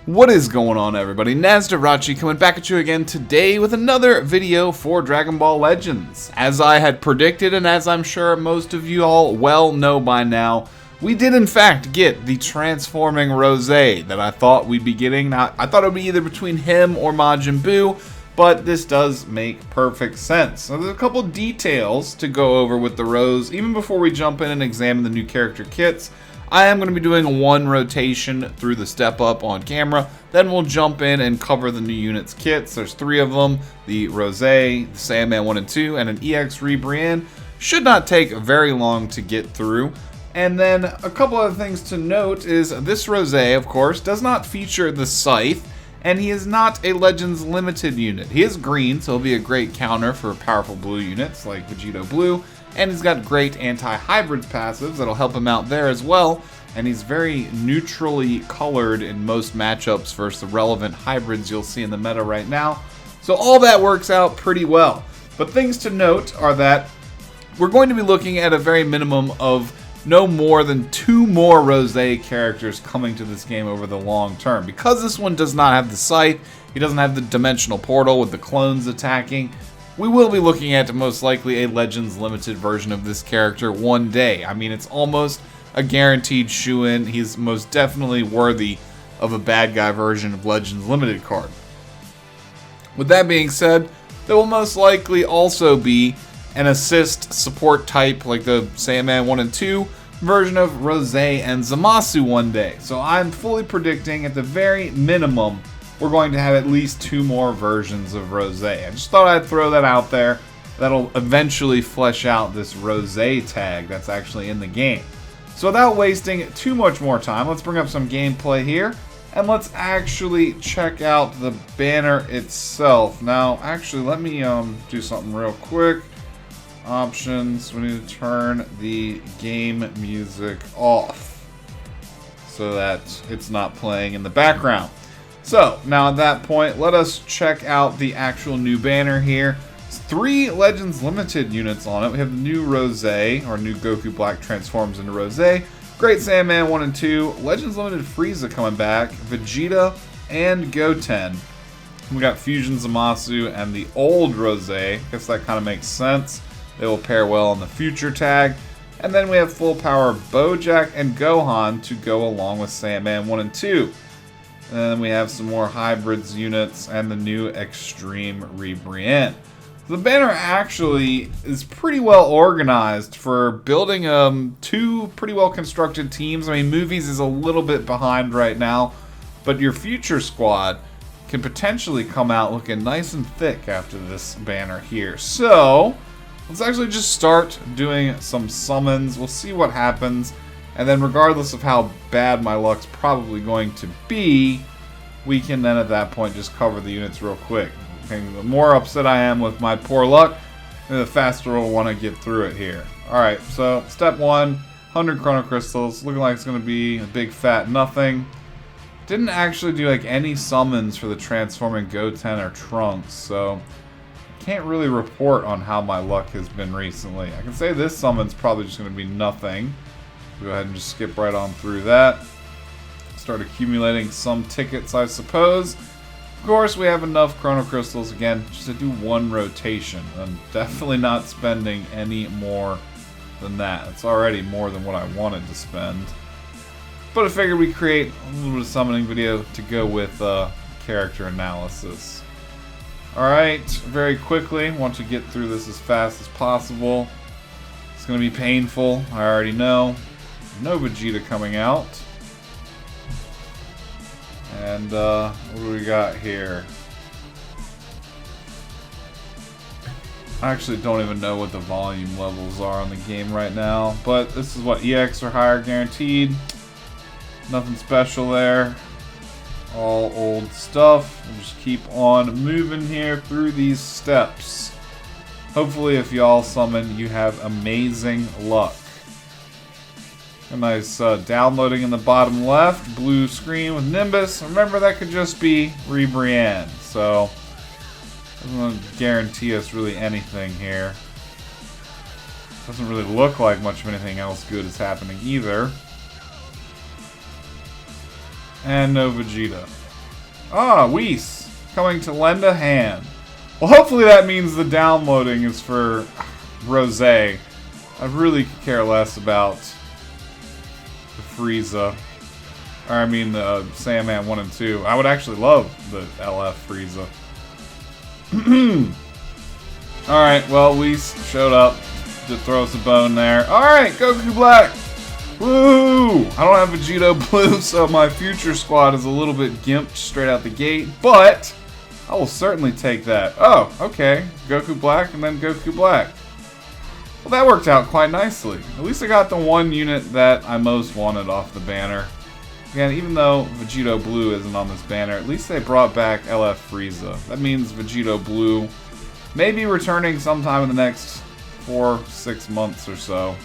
What is going on, everybody? Nasdorachi coming back at you again today with another video for Dragon Ball Legends. As I had predicted, and as I'm sure most of you all well know by now, we did in fact get the transforming Rosé that I thought we'd be getting. Now, I thought it would be either between him or Majin Buu, but this does make perfect sense. So there's a couple details to go over with the Rose. Even before we jump in and examine the new character kits, I am going to be doing one rotation through the step up on camera. Then we'll jump in and cover the new units kits. There's 3 of them: the Rosé, the Sandman 1 and 2, and an EX Rebrand. Should not take very long to get through. And then a couple other things to note is this Rosé, of course, does not feature the Scythe, and he is not a Legends Limited unit. He is green, so he'll be a great counter for powerful blue units like Vegito Blue. And he's got great anti-hybrids passives that'll help him out there as well. And he's very neutrally colored in most matchups versus the relevant hybrids you'll see in the meta right now. So all that works out pretty well. But things to note are that we're going to be looking at a very minimum of no more than 2 more Rosé characters coming to this game over the long term. Because this one does not have the Scythe, he doesn't have the Dimensional Portal with the clones attacking, we will be looking at most likely a Legends Limited version of this character one day. I mean, it's almost a guaranteed shoe-in. He's most definitely worthy of a bad guy version of Legends Limited card. With that being said, there will most likely also be an assist support type like the Sandman 1 and 2 version of Rosé and Zamasu one day. So I'm fully predicting at the very minimum we're going to have at least 2 more versions of Rosé. I just thought I'd throw that out there. That'll eventually flesh out this Rosé tag that's actually in the game. So without wasting too much more time, let's bring up some gameplay here, and let's actually check out the banner itself. Now, actually, let me do something real quick. Options, we need to turn the game music off so that it's not playing in the background. So, now at that point, let us check out the actual new banner here. It's 3 Legends Limited units on it. We have the new Rosé, or new Goku Black transforms into Rosé, Great Sandman 1 and 2, Legends Limited Frieza coming back, Vegeta, and Goten. We got Fusion Zamasu and the old Rosé. Guess that kind of makes sense. They will pair well on the future tag. And then we have full power Bojack and Gohan to go along with Sandman 1 and 2. And then we have some more hybrids units and the new Extreme Rebrand. The banner actually is pretty well organized for building 2 pretty well constructed teams. I mean, Movies is a little bit behind right now, but your future squad can potentially come out looking nice and thick after this banner here. So let's actually just start doing some summons. We'll see what happens. And then regardless of how bad my luck's probably going to be, we can then at that point just cover the units real quick. Okay, the more upset I am with my poor luck, the faster we'll want to get through it here. Alright, so step 1, 100 Chrono Crystals. Looking like it's going to be a big fat nothing. Didn't actually do like any summons for the transforming Goten or Trunks, so can't really report on how my luck has been recently. I can say this summon's probably just going to be nothing. Go ahead and just skip right on through that. Start accumulating some tickets, I suppose. Of course, we have enough Chrono Crystals, again, just to do 1 rotation. I'm definitely not spending any more than that. It's already more than what I wanted to spend. But I figured we'd create a little bit of summoning video to go with character analysis. Alright, very quickly, want to get through this as fast as possible. It's going to be painful, I already know. No Vegeta coming out. And what do we got here? I actually don't even know what the volume levels are on the game right now, but this is what, EX or higher guaranteed. Nothing special there. All old stuff. We'll just keep on moving here through these steps. Hopefully if y'all summon, you have amazing luck. A nice downloading in the bottom left, blue screen with Nimbus. Remember, that could just be Rebrand, so doesn't guarantee us really anything here. Doesn't really look like much of anything else good is happening either. And no Vegeta. Ah, Whis, coming to lend a hand. Well, hopefully that means the downloading is for Rosé. I really could care less about the Frieza. Or I mean the Sandman 1 and 2. I would actually love the LF Frieza. Alright, well, Whis showed up to throw us a bone there. Alright, Goku Black! Woo! I don't have Vegito Blue, so my future squad is a little bit gimped straight out the gate, but I will certainly take that. Oh, okay. Goku Black and then Goku Black. Well, that worked out quite nicely. At least I got the one unit that I most wanted off the banner. Again, even though Vegito Blue isn't on this banner, at least they brought back LF Frieza. That means Vegito Blue may be returning sometime in the next 4-6 months or so.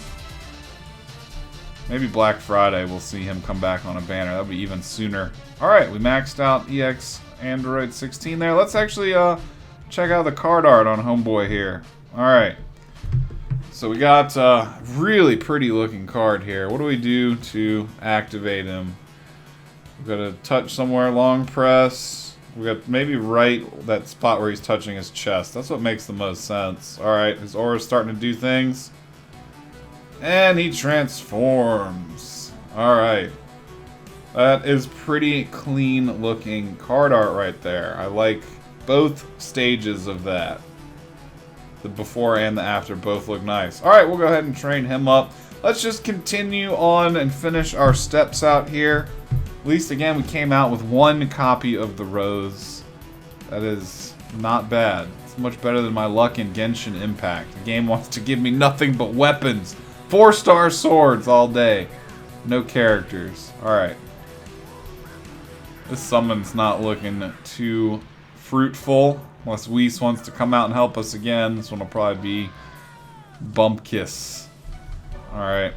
Maybe Black Friday we'll see him come back on a banner. That'll be even sooner. Alright, we maxed out EX Android 16 there. Let's actually check out the card art on Homeboy here. Alright. So we got a really pretty looking card here. What do we do to activate him? We've got to touch somewhere, long press. We got maybe right that spot where he's touching his chest. That's what makes the most sense. Alright, his aura's starting to do things. And he transforms. Alright. That is pretty clean looking card art right there. I like both stages of that. The before and the after both look nice. Alright, we'll go ahead and train him up. Let's just continue on and finish our steps out here. At least, again, we came out with one copy of the Rose. That is not bad. It's much better than my luck in Genshin Impact. The game wants to give me nothing but weapons. 4-star swords all day. No characters. Alright. This summon's not looking too fruitful. Unless Whis wants to come out and help us again. This one will probably be Bump Kiss. Alright.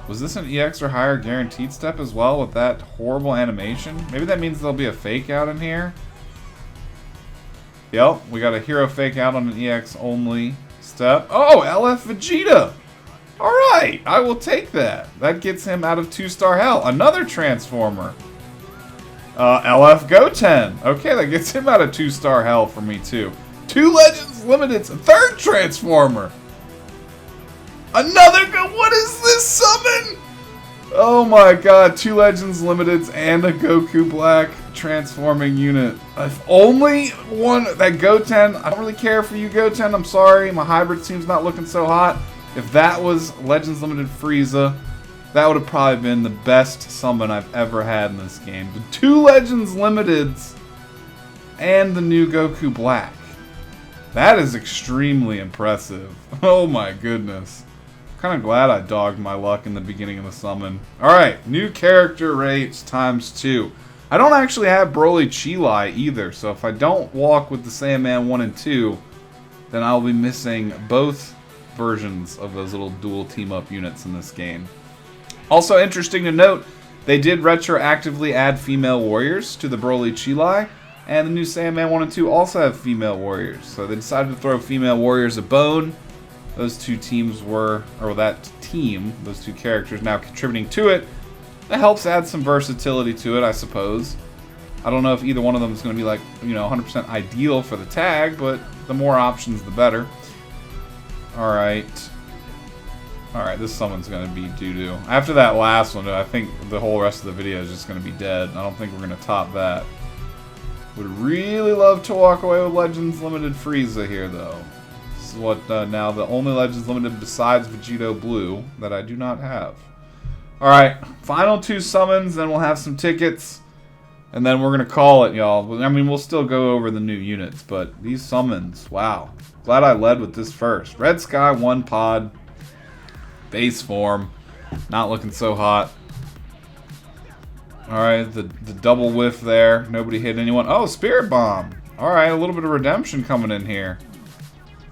Was this an EX or higher guaranteed step as well with that horrible animation? Maybe that means there'll be a fake out in here? Yep, we got a hero fake out on an EX only step. Oh, LF Vegeta! Alright, I will take that. That gets him out of 2-star hell. Another Transformer. LF Goten. Okay, that gets him out of 2-star hell for me too. 2 Legends Limiteds, a 3rd Transformer. Another what is this summon? Oh my god, 2 Legends Limiteds and a Goku Black transforming unit. If only one, that Goten, I don't really care for you Goten, I'm sorry, my hybrid team's not looking so hot. If that was Legends Limited Frieza, that would have probably been the best summon I've ever had in this game. The 2 Legends Limiteds and the new Goku Black. That is extremely impressive. Oh my goodness. Kind of glad I dogged my luck in the beginning of the summon. Alright, new character rates ×2. I don't actually have Broly Chilai either, so if I don't walk with the Sandman 1 and 2, then I'll be missing both versions of those little dual team-up units in this game. Also interesting to note, they did retroactively add female warriors to the Broly Chilai, and the new Sandman 1 and 2 also have female warriors. So they decided to throw female warriors a bone. Those two teams were, or that team, those 2 characters now contributing to it. That helps add some versatility to it, I suppose. I don't know if either one of them is going to be like, 100% ideal for the tag, but the more options, the better. Alright. Alright, this summon's going to be doo-doo. After that last one, I think the whole rest of the video is just going to be dead. I don't think we're going to top that. Would really love to walk away with Legends Limited Frieza here, though. This is what, now the only Legends Limited besides Vegito Blue that I do not have. Alright, final 2 summons, then we'll have some tickets. And then we're going to call it, y'all. I mean, we'll still go over the new units, but these summons, wow. Glad I led with this first. Red Sky, 1 pod. Base form. Not looking so hot. Alright, the double whiff there. Nobody hit anyone. Oh, Spirit Bomb. Alright, a little bit of redemption coming in here.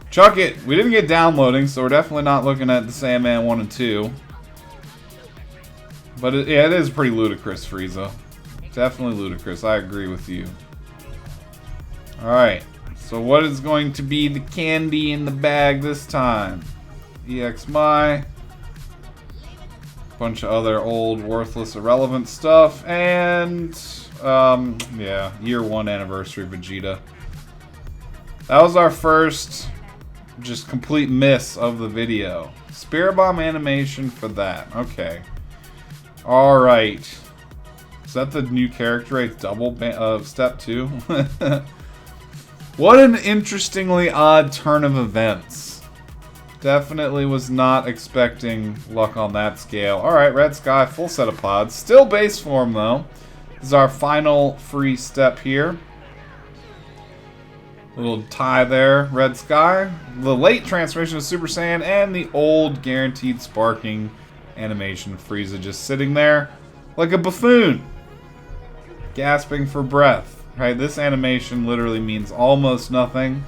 Chuck it. We didn't get downloading, so we're definitely not looking at the Sandman 1 and 2. But yeah, it is pretty ludicrous, Frieza. Definitely ludicrous. I agree with you. Alright. So what is going to be the candy in the bag this time? EX My. Bunch of other old, worthless, irrelevant stuff. And, yeah, year 1 anniversary Vegeta. That was our first just complete miss of the video. Spirit Bomb animation for that. Okay. Alright. Is that the new character rates double step 2? What an interestingly odd turn of events. Definitely was not expecting luck on that scale. Alright, Red Sky, full set of pods. Still base form though. This is our final free step here. Little tie there, Red Sky. The late transformation of Super Saiyan and the old guaranteed sparking animation. Frieza just sitting there like a buffoon, gasping for breath. Right, this animation literally means almost nothing.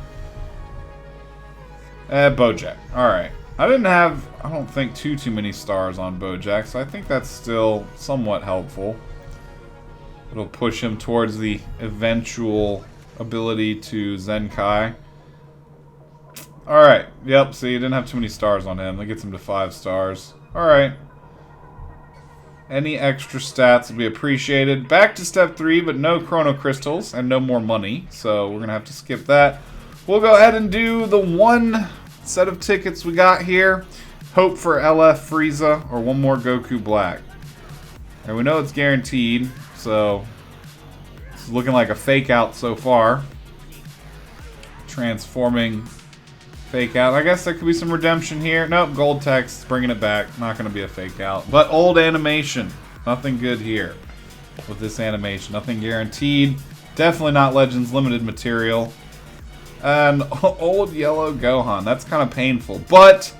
Bojack. Alright. I didn't have, I don't think, too many stars on Bojack, so I think that's still somewhat helpful. It'll push him towards the eventual ability to Zenkai. Alright, yep, see, you didn't have too many stars on him. That gets him to 5 stars. Alright. Any extra stats would be appreciated. Back to step 3, but no Chrono Crystals and no more money, so we're going to have to skip that. We'll go ahead and do the one set of tickets we got here. Hope for LF Frieza or one more Goku Black. And we know it's guaranteed, so it's looking like a fake out so far. Transforming fake out. I guess there could be some redemption here. Nope, gold text, bringing it back. Not going to be a fake out. But old animation. Nothing good here with this animation. Nothing guaranteed. Definitely not Legends Limited material. And old yellow Gohan. That's kind of painful. But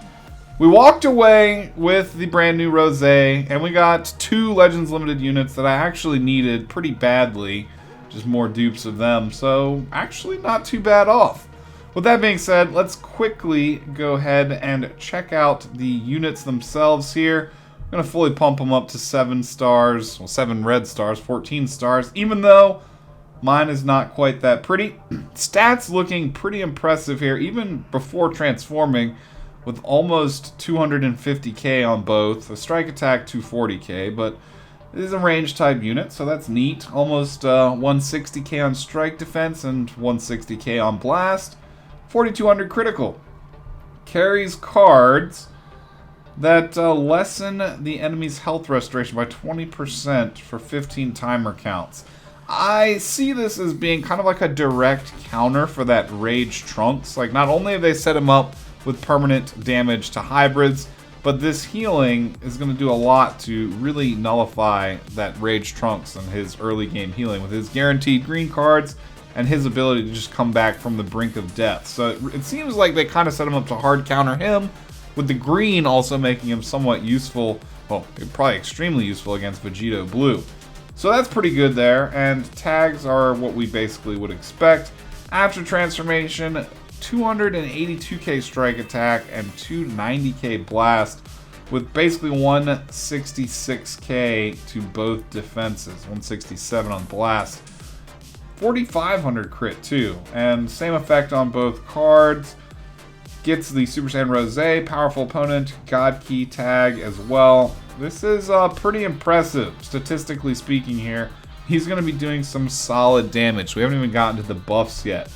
we walked away with the brand new Rosé, and we got 2 Legends Limited units that I actually needed pretty badly. Just more dupes of them. So actually not too bad off. With that being said, let's quickly go ahead and check out the units themselves here. I'm going to fully pump them up to 7 stars. Well, 7 red stars, 14 stars. Even though mine is not quite that pretty. Stats looking pretty impressive here, even before transforming, with almost 250k on both. A strike attack 240k, but it is a range type unit, so that's neat. Almost 160k on strike defense and 160k on blast. 4200 critical. Carries cards that lessen the enemy's health restoration by 20% for 15 timer counts. I see this as being kind of like a direct counter for that Rage Trunks. Like, not only have they set him up with permanent damage to hybrids, but this healing is going to do a lot to really nullify that Rage Trunks and his early game healing with his guaranteed green cards and his ability to just come back from the brink of death. So it seems like they kind of set him up to hard counter him, with the green also making him somewhat useful, well, probably extremely useful against Vegito Blue. So that's pretty good there, and tags are what we basically would expect. After transformation, 282k strike attack and 290k blast, with basically 166k to both defenses, 167 on blast. 4500 crit too, and same effect on both cards. Gets the Super Saiyan Rosé, powerful opponent, God Key tag as well. This is pretty impressive, statistically speaking here. He's going to be doing some solid damage. We haven't even gotten to the buffs yet.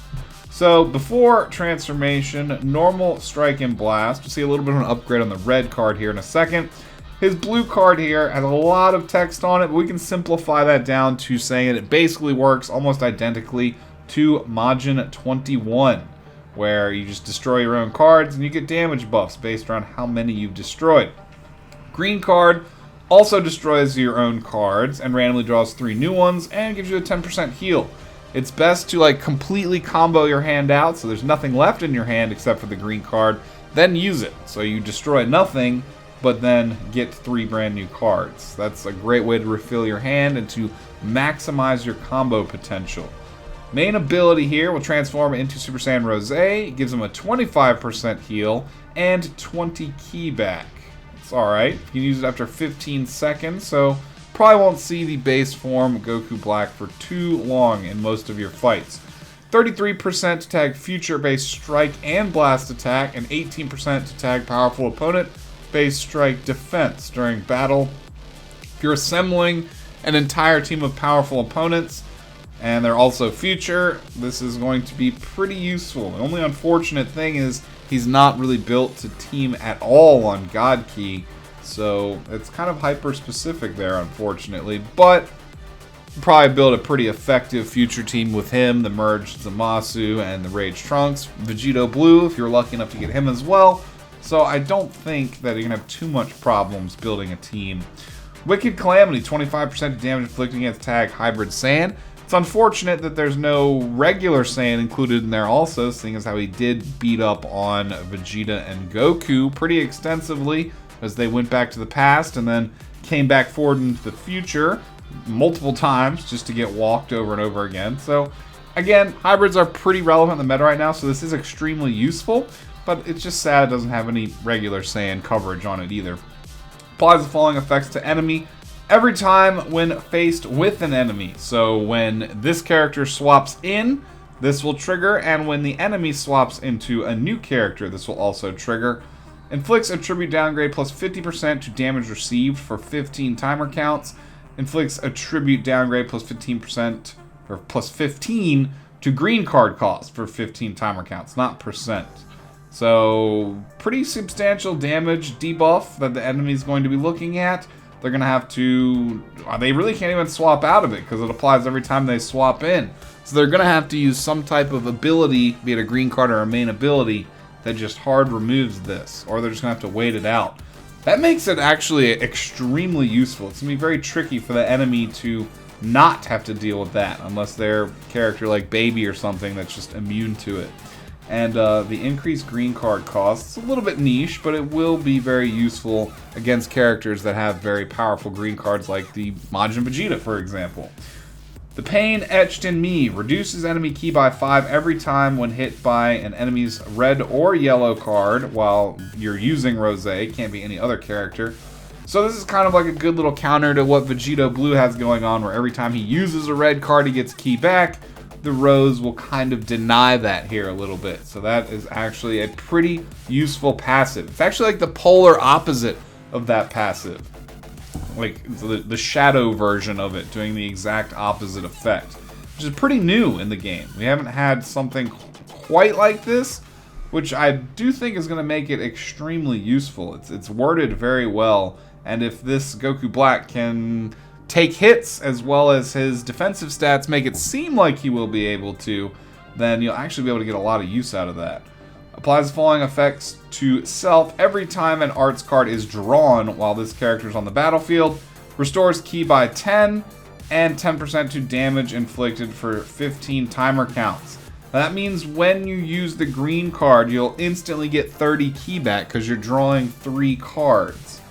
So, before transformation, normal strike and blast. We'll see a little bit of an upgrade on the red card here in a second. His blue card here has a lot of text on it, but we can simplify that down to saying it basically works almost identically to Majin 21, where you just destroy your own cards and you get damage buffs based around how many you've destroyed. Green card also destroys your own cards and randomly draws 3 new ones and gives you a 10% heal. It's best to like completely combo your hand out so there's nothing left in your hand except for the green card, then use it. So you destroy nothing, but then get 3 brand new cards. That's a great way to refill your hand and to maximize your combo potential. Main ability here will transform into Super Saiyan Rosé, gives him a 25% heal and 20 ki back. It's alright, you can use it after 15 seconds, so probably won't see the base form Goku Black for too long in most of your fights. 33% to tag future-based strike and blast attack, and 18% to tag powerful opponent. Space Strike Defense. During battle, if you're assembling an entire team of powerful opponents, and they're also future, this is going to be pretty useful. The only unfortunate thing is he's not really built to team at all on God Key, so it's kind of hyper-specific there, unfortunately. But probably build a pretty effective future team with him, the Merged Zamasu, and the Rage Trunks. Vegito Blue, if you're lucky enough to get him as well. So I don't think that you're going to have too much problems building a team. Wicked Calamity, 25% damage inflicted against tag Hybrid Saiyan. It's unfortunate that there's no regular Saiyan included in there also, seeing as how he did beat up on Vegeta and Goku pretty extensively as they went back to the past and then came back forward into the future multiple times just to get walked over and over again. So again, hybrids are pretty relevant in the meta right now, so this is extremely useful, but it's just sad it doesn't have any regular Saiyan coverage on it either. Applies the following effects to enemy every time when faced with an enemy. So when this character swaps in, this will trigger, and when the enemy swaps into a new character, this will also trigger. Inflicts attribute downgrade plus 50% to damage received for 15 timer counts. Inflicts attribute downgrade plus 15% or plus 15 to green card cost for 15 timer counts, not percent. So pretty substantial damage debuff that the enemy is going to be looking at. They're going to have to... They really can't even swap out of it because it applies every time they swap in. So they're going to have to use some type of ability, be it a green card or a main ability, that just hard removes this. Or they're just going to have to wait it out. That makes it actually extremely useful. It's going to be very tricky for the enemy to not have to deal with that, unless they're a character like Baby or something that's just immune to it. And the increased green card cost is a little bit niche, but it will be very useful against characters that have very powerful green cards like the Majin Vegeta, for example. The Pain Etched in Me reduces enemy ki by 5 every time when hit by an enemy's red or yellow card while you're using Rose. Can't be any other character. So this is kind of like a good little counter to what Vegito Blue has going on, where every time he uses a red card, he gets ki back. The Rose will kind of deny that here a little bit. So that is actually a pretty useful passive. It's actually like the polar opposite of that passive. Like the shadow version of it, doing the exact opposite effect, which is pretty new in the game. We haven't had something quite like this, which I do think is going to make it extremely useful. It's worded very well, and if this Goku Black can take hits as well as his defensive stats make it seem like he will be able to, then you'll actually be able to get a lot of use out of that. Applies the following effects to self every time an arts card is drawn while this character is on the battlefield. Restores ki by 10 and 10% to damage inflicted for 15 timer counts. Now that means when you use the green card, you'll instantly get 30 ki back because you're drawing 3 cards.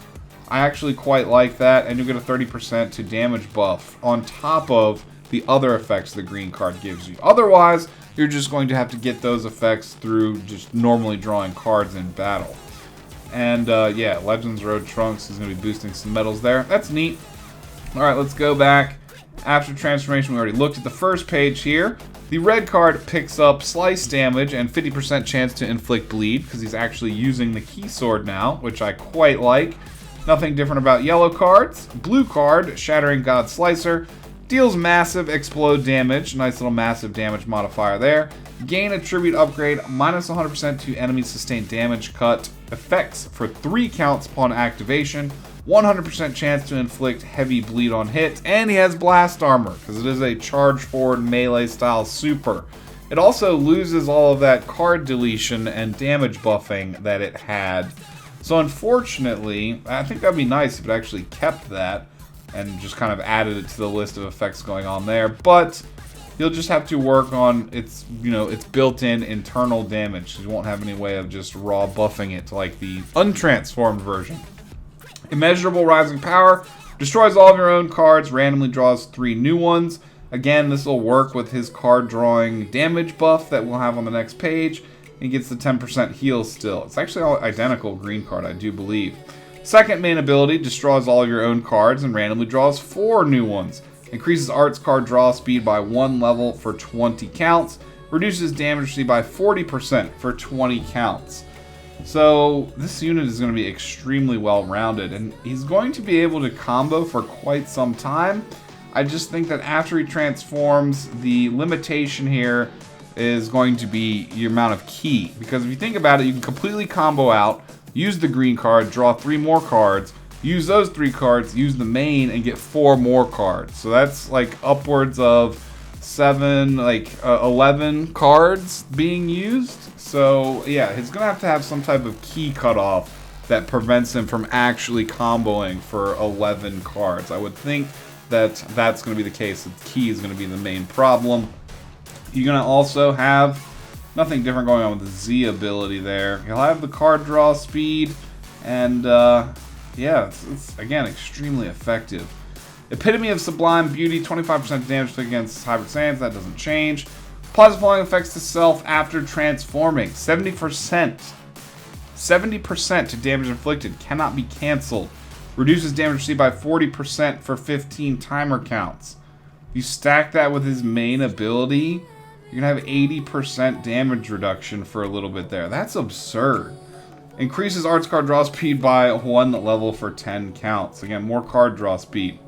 I actually quite like that, and you'll get a 30% to damage buff on top of the other effects the green card gives you. Otherwise, you're just going to have to get those effects through just normally drawing cards in battle. And yeah, Legends Road Trunks is going to be boosting some medals there. That's neat. Alright, let's go back. After transformation, we already looked at the first page here. The red card picks up slice damage and 50% chance to inflict bleed because he's actually using the Ki Sword now, which I quite like. Nothing different about yellow cards. Blue card, Shattering God Slicer, deals massive explode damage. Nice little massive damage modifier there. Gain attribute upgrade, minus 100% to enemies sustained damage cut. Effects for 3 counts upon activation. 100% chance to inflict heavy bleed on hit. And he has blast armor, because it is a charge forward melee style super. It also loses all of that card deletion and damage buffing that it had. So unfortunately, I think that'd be nice if it actually kept that and just kind of added it to the list of effects going on there. But you'll just have to work on its, its built-in internal damage. You won't have any way of just raw buffing it like the untransformed version. Immeasurable Rising Power destroys all of your own cards, randomly draws 3 new ones. Again, this will work with his card drawing damage buff that we'll have on the next page. He gets the 10% heal still. It's actually all identical green card, I do believe. Second main ability, destroys all of your own cards and randomly draws 4 new ones. Increases arts card draw speed by 1 level for 20 counts. Reduces damage received by 40% for 20 counts. So this unit is going to be extremely well rounded, and he's going to be able to combo for quite some time. I just think that after he transforms, the limitation here is going to be your amount of ki. Because if you think about it, you can completely combo out, use the green card, draw 3 more cards, use those 3 cards, use the main, and get 4 more cards. So that's like upwards of 11 cards being used. So yeah, he's gonna have to have some type of ki cutoff that prevents him from actually comboing for 11 cards. I would think that that's going to be the case. The ki is going to be the main problem. You're going to also have nothing different going on with the Z ability there. He'll have the card draw speed, and yeah, it's again extremely effective. Epitome of Sublime Beauty, 25% damage against Hybrid Saiyans, that doesn't change. Positive falling effects to self after transforming, 70%. 70% to damage inflicted, cannot be cancelled. Reduces damage received by 40% for 15 timer counts. You stack that with his main ability, you're going to have 80% damage reduction for a little bit there. That's absurd. Increases arts card draw speed by 1 level for 10 counts. Again, more card draw speed.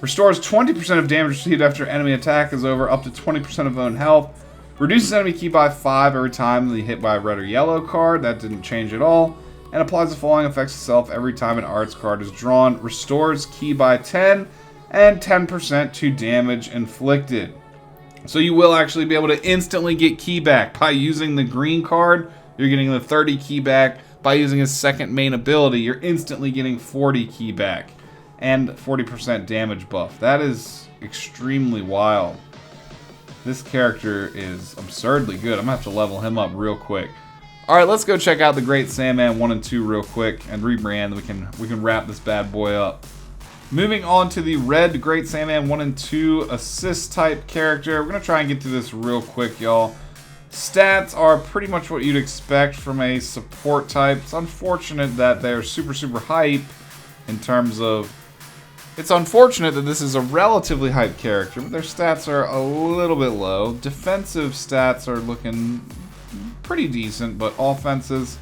Restores 20% of damage received after enemy attack is over, up to 20% of own health. Reduces enemy ki by 5 every time they hit by a red or yellow card. That didn't change at all. And applies the following effects to self every time an arts card is drawn. Restores ki by 10 and 10% to damage inflicted. So you will actually be able to instantly get ki back. By using the green card, you're getting the 30 ki back. By using his second main ability, you're instantly getting 40 ki back. And 40% damage buff. That is extremely wild. This character is absurdly good. I'm going to have to level him up real quick. Alright, let's go check out the Great Sandman 1 and 2 real quick and rebrand. We can wrap this bad boy up. Moving on to the red Great Sandman 1 and 2 assist type character. We're going to try and get through this real quick, y'all. Stats are pretty much what you'd expect from a support type. It's unfortunate that they're super hype in terms of... It's unfortunate that this is a relatively hype character, but their stats are a little bit low. Defensive stats are looking pretty decent, but offenses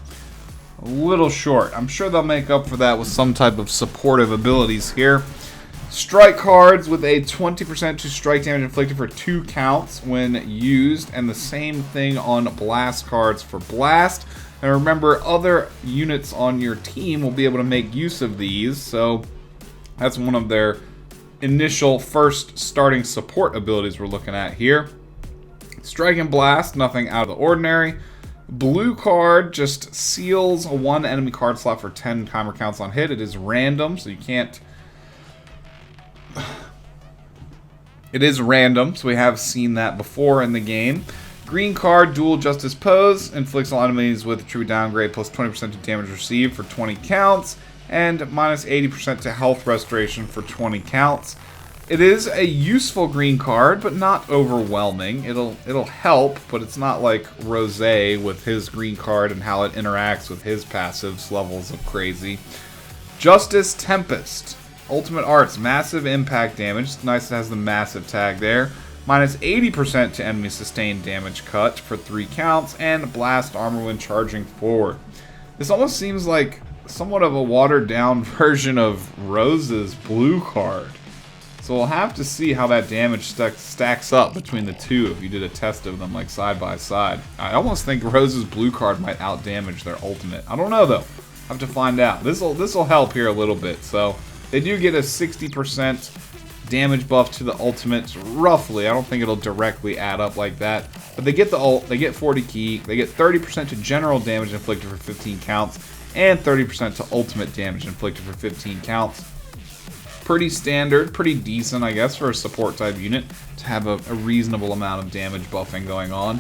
a little short. I'm sure they'll make up for that with some type of supportive abilities here. Strike cards with a 20% to strike damage inflicted for 2 counts when used, and the same thing on blast cards for blast. And remember, other units on your team will be able to make use of these, so that's one of their initial first starting support abilities we're looking at here. Strike and blast, nothing out of the ordinary. Blue card just seals 1 enemy card slot for 10 timer counts on hit. It is random, so you can't... It is random, so we have seen that before in the game. Green card, dual justice pose, inflicts all enemies with true downgrade plus 20% to damage received for 20 counts, and minus 80% to health restoration for 20 counts. It is a useful green card, but not overwhelming. It'll help, but it's not like Rosé with his green card and how it interacts with his passives levels of crazy. Justice Tempest. Ultimate Arts, massive impact damage. It's nice it has the massive tag there. Minus 80% to enemy sustained damage cut for 3 counts, and blast armor when charging forward. This almost seems like somewhat of a watered down version of Rose's blue card. So we'll have to see how that damage stacks up between the two if you did a test of them like side by side. I almost think Rose's blue card might outdamage their ultimate. I don't know though. Have to find out. This'll help here a little bit. So they do get a 60% damage buff to the ultimates roughly. I don't think it'll directly add up like that. But they get the ult, they get 40 ki, they get 30% to general damage inflicted for 15 counts, and 30% to ultimate damage inflicted for 15 counts. Pretty standard, pretty decent, I guess, for a support type unit to have a reasonable amount of damage buffing going on.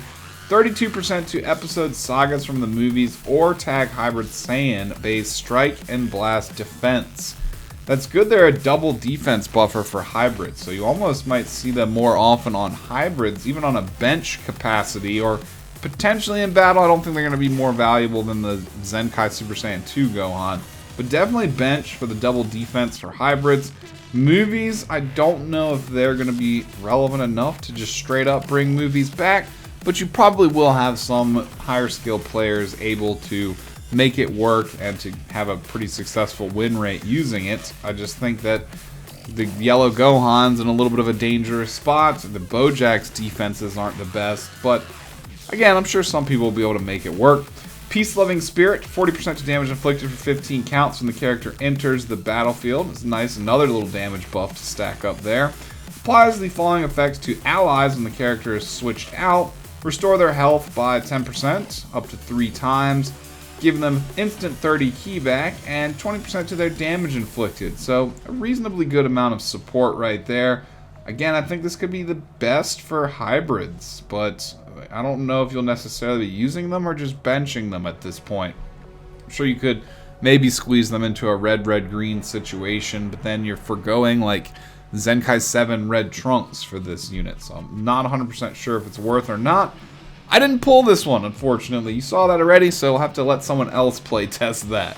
32% to episode sagas from the movies or tag hybrid Saiyan based strike and blast defense. That's good. They're a double defense buffer for hybrids, so you almost might see them more often on hybrids, even on a bench capacity, or potentially in battle. I don't think they're going to be more valuable than the Zenkai Super Saiyan 2 Gohan. But definitely bench for the double defense for hybrids. Movies, I don't know if they're going to be relevant enough to just straight up bring movies back, but you probably will have some higher skill players able to make it work and to have a pretty successful win rate using it. I just think that the yellow Gohan's in a little bit of a dangerous spot. The Bojack's defenses aren't the best, but again, I'm sure some people will be able to make it work. Peace-loving Spirit, 40% to damage inflicted for 15 counts when the character enters the battlefield. It's nice, another little damage buff to stack up there. Applies the following effects to allies when the character is switched out. Restore their health by 10%, up to 3 times. Giving them instant 30 ki back and 20% to their damage inflicted. So a reasonably good amount of support right there. Again, I think this could be the best for hybrids, but I don't know if you'll necessarily be using them or just benching them at this point. I'm sure you could maybe squeeze them into a red-red-green situation, but then you're foregoing like Zenkai 7 red trunks for this unit. So I'm not 100% sure if it's worth or not. I didn't pull this one, unfortunately. You saw that already, so we'll have to let someone else play test that.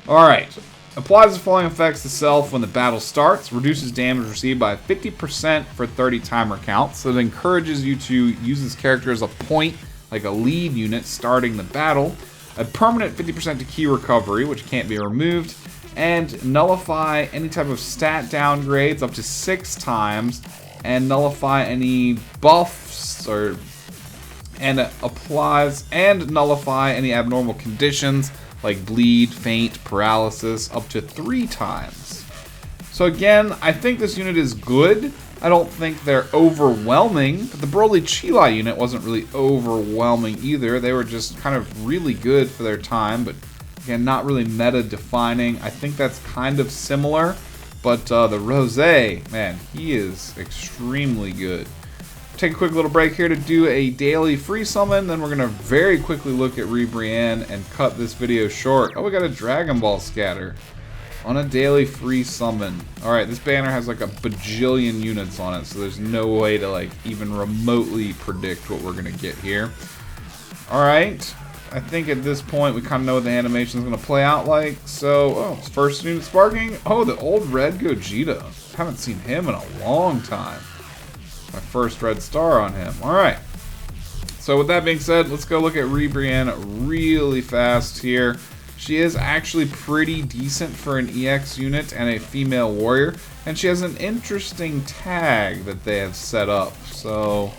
Alright. Applies the following effects to self when the battle starts. Reduces damage received by 50% for 30 timer counts. So it encourages you to use this character as a point, like a lead unit starting the battle. A permanent 50% to ki recovery, which can't be removed. And nullify any type of stat downgrades up to 6 times. And nullify any buffs or... and applies and nullify any abnormal conditions like bleed, faint, paralysis up to 3 times. So again, I think this unit is good. I don't think they're overwhelming, but the Broly Chilai unit wasn't really overwhelming either. They were just kind of really good for their time, but again, not really meta defining. I think that's kind of similar, but the Rose, man, he is extremely good. Take a quick little break here to do a daily free summon, then we're going to very quickly look at Rebrienne and cut this video short. Oh, we got a Dragon Ball scatter on a daily free summon. Alright, this banner has like a bajillion units on it, so there's no way to like even remotely predict what we're going to get here. Alright, I think at this point we kind of know what the animation is going to play out like. So, oh, first unit sparking. Oh, the old red Gogeta. Haven't seen him in a long time. My first red star on him. Alright. So with that being said, let's go look at Rebrienne really fast here. She is actually pretty decent for an EX unit and a female warrior. And she has an interesting tag that they have set up. So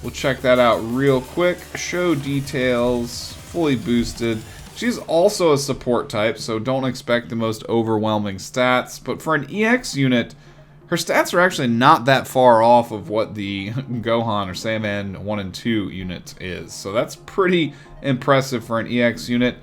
we'll check that out real quick. Show details, fully boosted. She's also a support type, so don't expect the most overwhelming stats. But for an EX unit, her stats are actually not that far off of what the Gohan or Sandman 1 and 2 unit is. So that's pretty impressive for an EX unit.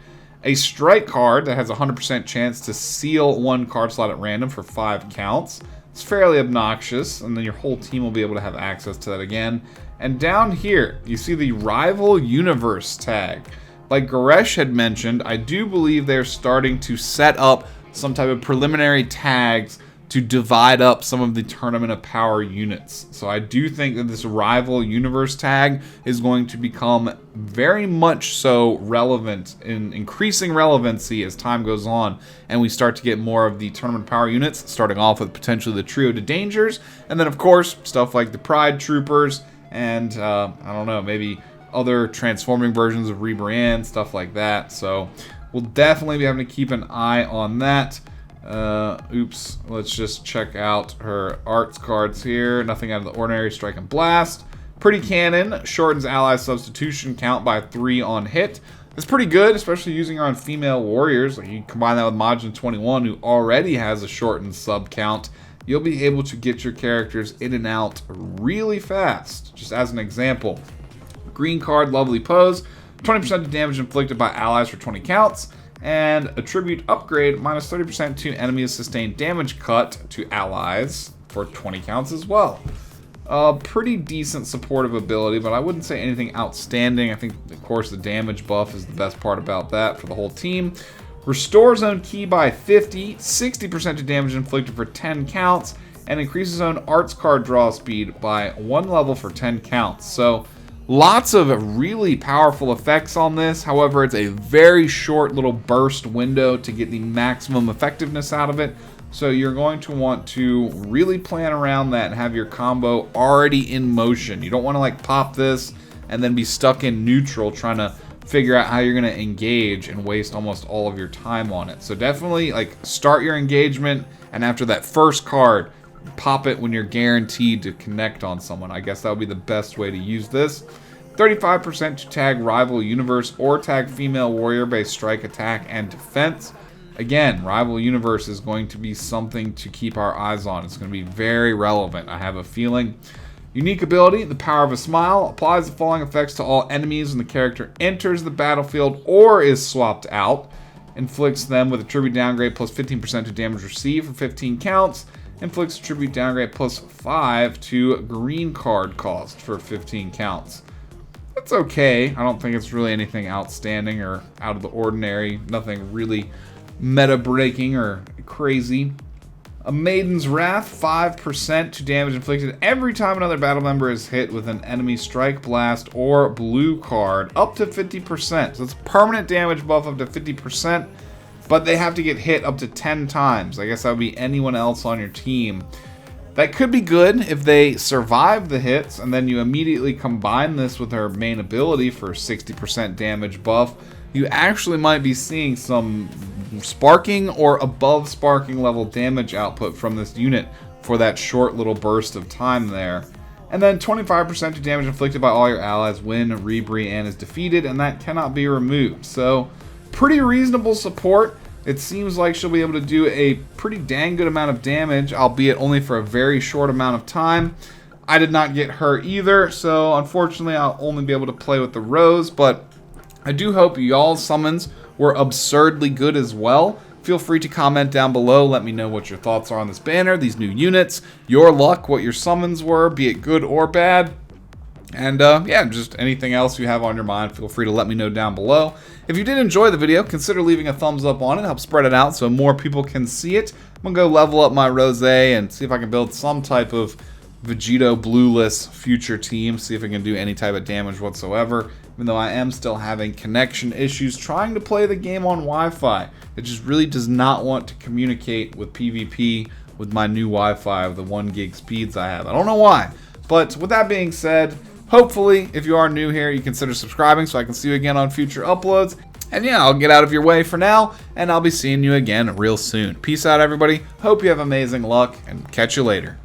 A strike card that has a 100% chance to seal 1 card slot at random for 5 counts. It's fairly obnoxious, and then your whole team will be able to have access to that again. And down here, you see the Rival Universe tag. Like Goresh had mentioned, I do believe they're starting to set up some type of preliminary tags to divide up some of the Tournament of Power units. So I do think that this Rival Universe tag is going to become very much so relevant, in increasing relevancy as time goes on, and we start to get more of the Tournament of Power units, starting off with potentially the Trio de Dangers, and then of course stuff like the Pride Troopers, and I don't know, maybe other transforming versions of Rebrienne, stuff like that. So we'll definitely be having to keep an eye on that. Oops, let's just check out her arts cards here. Nothing out of the ordinary. Strike and Blast. Pretty Cannon shortens ally substitution count by 3 on hit. It's pretty good, especially using her on female warriors. Like, you combine that with Majin 21, who already has a shortened sub count. You'll be able to get your characters in and out really fast. Just as an example, green card, Lovely Pose, 20% of damage inflicted by allies for 20 counts. And attribute upgrade, minus 30% to enemies sustained damage cut to allies for 20 counts as well. Pretty decent supportive ability, but I wouldn't say anything outstanding. I think, of course, the damage buff is the best part about that for the whole team. Restore zone ki by 50, 60% to damage inflicted for 10 counts, and increases zone arts card draw speed by 1 level for 10 counts. So lots of really powerful effects on this. However, it's a very short little burst window to get the maximum effectiveness out of it. So you're going to want to really plan around that and have your combo already in motion. You don't want to like pop this and then be stuck in neutral trying to figure out how you're going to engage and waste almost all of your time on it. So definitely like start your engagement, and after that first card, pop it when you're guaranteed to connect on someone. I guess that would be the best way to use this. 35% to tag rival universe or tag female warrior based strike, attack, and defense. Again, rival universe is going to be something to keep our eyes on. It's going to be very relevant, I have a feeling. Unique ability, the power of a smile, applies the following effects to all enemies when the character enters the battlefield or is swapped out. Inflicts them with a tribute downgrade plus 15% to damage received for 15 counts. Inflicts a tribute downgrade plus 5 to green card cost for 15 counts. That's okay. I don't think it's really anything outstanding or out of the ordinary. Nothing really meta-breaking or crazy. A Maiden's Wrath, 5% to damage inflicted every time another battle member is hit with an enemy strike, blast, or blue card, up to 50%. So it's permanent damage buff up to 50%, but they have to get hit up to 10 times. I guess that would be anyone else on your team. That could be good if they survive the hits, and then you immediately combine this with her main ability for 60% damage buff. You actually might be seeing some sparking or above sparking level damage output from this unit for that short little burst of time there. And then 25% to damage inflicted by all your allies when Rebri-Ann is defeated, and that cannot be removed. So pretty reasonable support. It seems like she'll be able to do a pretty dang good amount of damage, albeit only for a very short amount of time. I did not get her either, so unfortunately I'll only be able to play with the Rose, but I do hope y'all's summons were absurdly good as well. Feel free to comment down below. Let me know what your thoughts are on this banner, these new units, your luck, what your summons were, be it good or bad. And yeah, just anything else you have on your mind, feel free to let me know down below. If you did enjoy the video, consider leaving a thumbs up on it. Help spread it out so more people can see it. I'm going to go level up my Rose and see if I can build some type of Vegito blueless future team. See if I can do any type of damage whatsoever. Even though I am still having connection issues trying to play the game on Wi-Fi. It just really does not want to communicate with PvP with my new Wi-Fi of the 1 gig speeds I have. I don't know why. But with that being said, hopefully, if you are new here, you consider subscribing so I can see you again on future uploads. And yeah, I'll get out of your way for now, and I'll be seeing you again real soon. Peace out, everybody. Hope you have amazing luck, and catch you later.